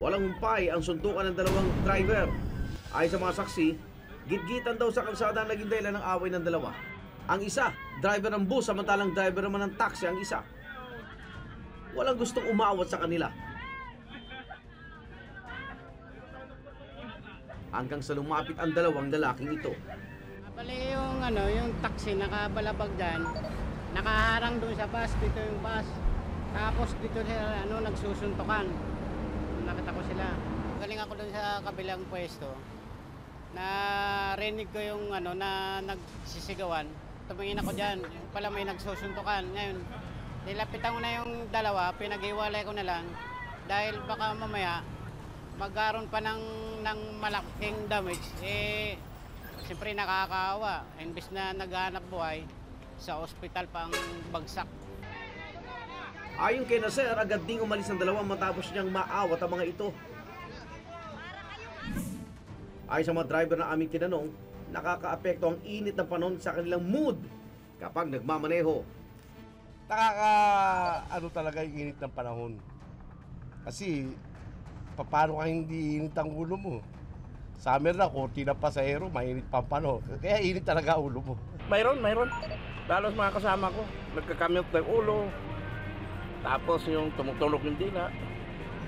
Walang humpay ang suntukan ng dalawang driver. Ayon sa mga saksi, gitgitan daw sa kalsada ang naging dahilan ng away ng dalawa. Ang isa, driver ng bus, samantalang driver naman ng taxi ang isa. Walang gustong umawat sa kanila. Hanggang sa lumapit ang dalawang lalaking ito. Bali yung taxi nakabalabag dyan, nakaharang doon sa bus, dito yung bus. Tapos dito sila nagsusuntukan. Nakita ko sila. Galing ako doon sa kabilang pwesto. Narinig ko yung na nagsisigawan. Tumingin ako dyan. Yung pala may nagsusuntukan. Ngayon, nilapitan ko na yung dalawa, pinag-iwalay ko na lang. Dahil baka mamaya, magkaroon pa ng malaking damage. Siyempre nakakaawa. Imbis na naghahanap buhay, sa ospital pa ang bagsak. Ayon kay Nasser, agad ding umalis ang dalawa matapos niyang maawat ang mga ito. Ayon sa mga driver na aming tinanong, nakakaapekto ang init ng panahon sa kanilang mood kapag nagmamaneho. Talaga yung init ng panahon. Kasi, paano ka hindi init ang ulo mo? Summer na, korte na pasahero, mainit pa ang panahon. Kaya init talaga ang ulo mo. Mayroon. Lalo sa mga kasama ko, nagkakamyot ng ulo. Tapos yung tumutulog yung dila.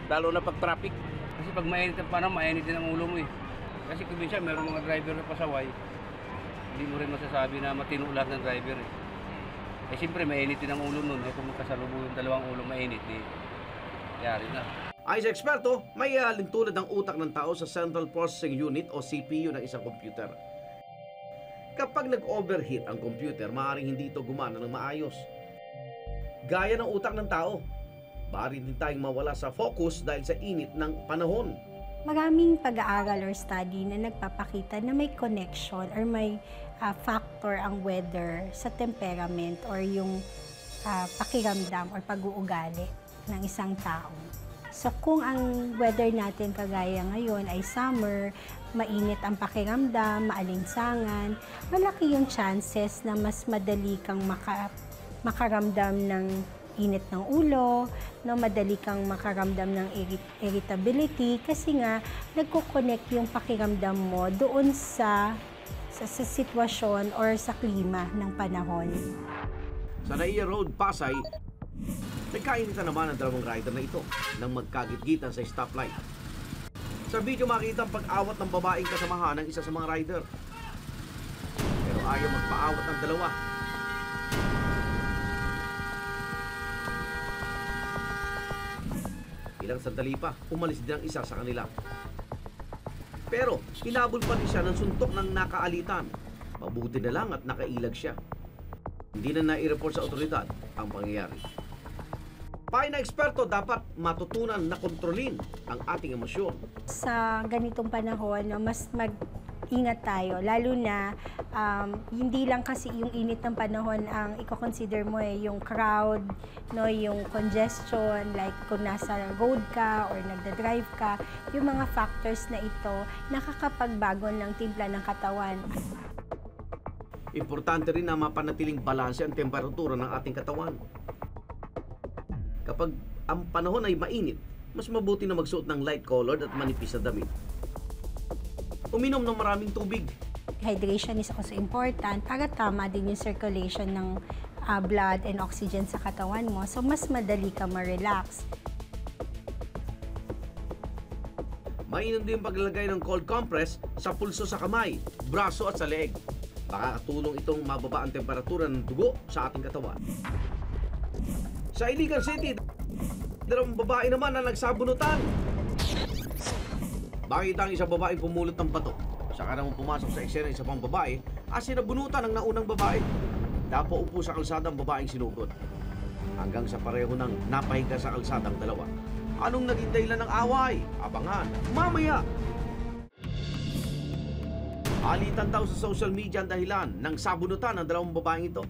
Lalo na pag traffic. Kasi pag mainit ang panahon, mainit din ang ulo mo eh. Kasi kung minsan, mayroong mga driver na pasaway, hindi mo rin masasabi na matino lahat ng driver eh. Eh siyempre, mainit din ang ulo nun. Eh kung magkasalubong yung dalawang ulo mainit eh, yari na. Ayon sa eksperto, may tulad ng utak ng tao sa Central Processing Unit o CPU ng isang computer. Kapag nag-overheat ang computer, maaaring hindi ito gumana ng maayos. Gaya ng utak ng tao, maaari din tayong mawala sa focus dahil sa init ng panahon. Maraming pag-aaral or study na nagpapakita na may connection or may factor ang weather sa temperament or yung pakiramdam or pag-uugali ng isang tao. So kung ang weather natin kagaya ngayon ay summer, mainit ang pakiramdam, maalinsangan, malaki yung chances na mas madali kang makaramdam ng init ng ulo, no, madali kang makaramdam ng irritability kasi nga nagko-connect yung pakiramdam mo doon sa sitwasyon or sa klima ng panahon. Sa Naiya Road, Pasay, nagkainitan naman ang dalawang rider na ito nang magkagitgitan sa stoplight. Sa video makita ang pag-awat ng babaeng kasamahan ng isa sa mga rider. Pero ayaw magpaawat ang dalawa. Ilang sandali pa, umalis din ang isa sa kanila. Pero hinabol pa rin siya ng suntok ng nakaalitan. Mabuti na lang at nakailag siya. Hindi na nai-report sa otoridad ang pangyayari. Payo ng eksperto, dapat matutunan na kontrolin ang ating emosyon. Sa ganitong panahon, no, mas mag-ingat tayo. Lalo na, hindi lang kasi yung init ng panahon ang i-consider mo yung crowd, no, yung congestion, like kung nasa road ka or nagda-drive ka, yung mga factors na ito, nakakapagbago ng timpla ng katawan. Importante rin na mapanatiling balanse ang temperatura ng ating katawan. Kapag ang panahon ay mainit, mas mabuti na magsuot ng light-colored at manipis na damit. Uminom ng maraming tubig. Hydration is also important para tama din yung circulation ng blood and oxygen sa katawan mo. So, mas madali ka ma-relax. Mainam din paglalagay ng cold compress sa pulso sa kamay, braso at sa leeg. Makakatulong itong mababa ang temperatura ng dugo sa ating katawan. Sa Iligan City, dalawang babae naman na nagsabunutan. Bakit ang isang babaeng pumulot ng bato? Saka naman pumasok sa eksena isa pang babae at sinabunutan ng naunang babae. Dapo upo sa kalsada ang babaeng sinugod. Hanggang sa pareho ng napahiga sa kalsada ang dalawa. Anong naging dahilan ng away? Abangan mamaya! Alitan daw sa social media ang dahilan ng sabunutan ng dalawang babaeng ito.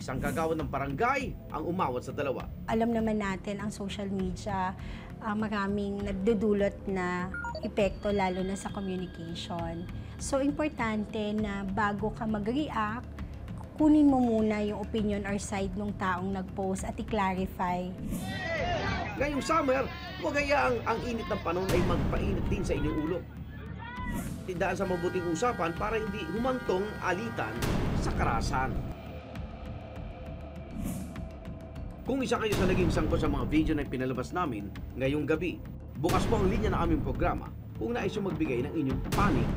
Isang kagawad ng barangay ang umawat sa dalawa. Alam naman natin ang social media, maraming nagdudulot na epekto lalo na sa communication. So, importante na bago ka mag-react, kunin mo muna yung opinion or side ng taong nag-post at i-clarify. Ngayong summer, huwag hayaang ang init ng panahon ay magpainit din sa inyong ulo. Tindaan sa mabuting usapan para hindi humantong alitan sa karasan. Kung isa kayo sa naging sangkot sa mga video na pinalabas namin ngayong gabi, bukas po ang linya ng aming programa kung nais yung magbigay ng inyong panig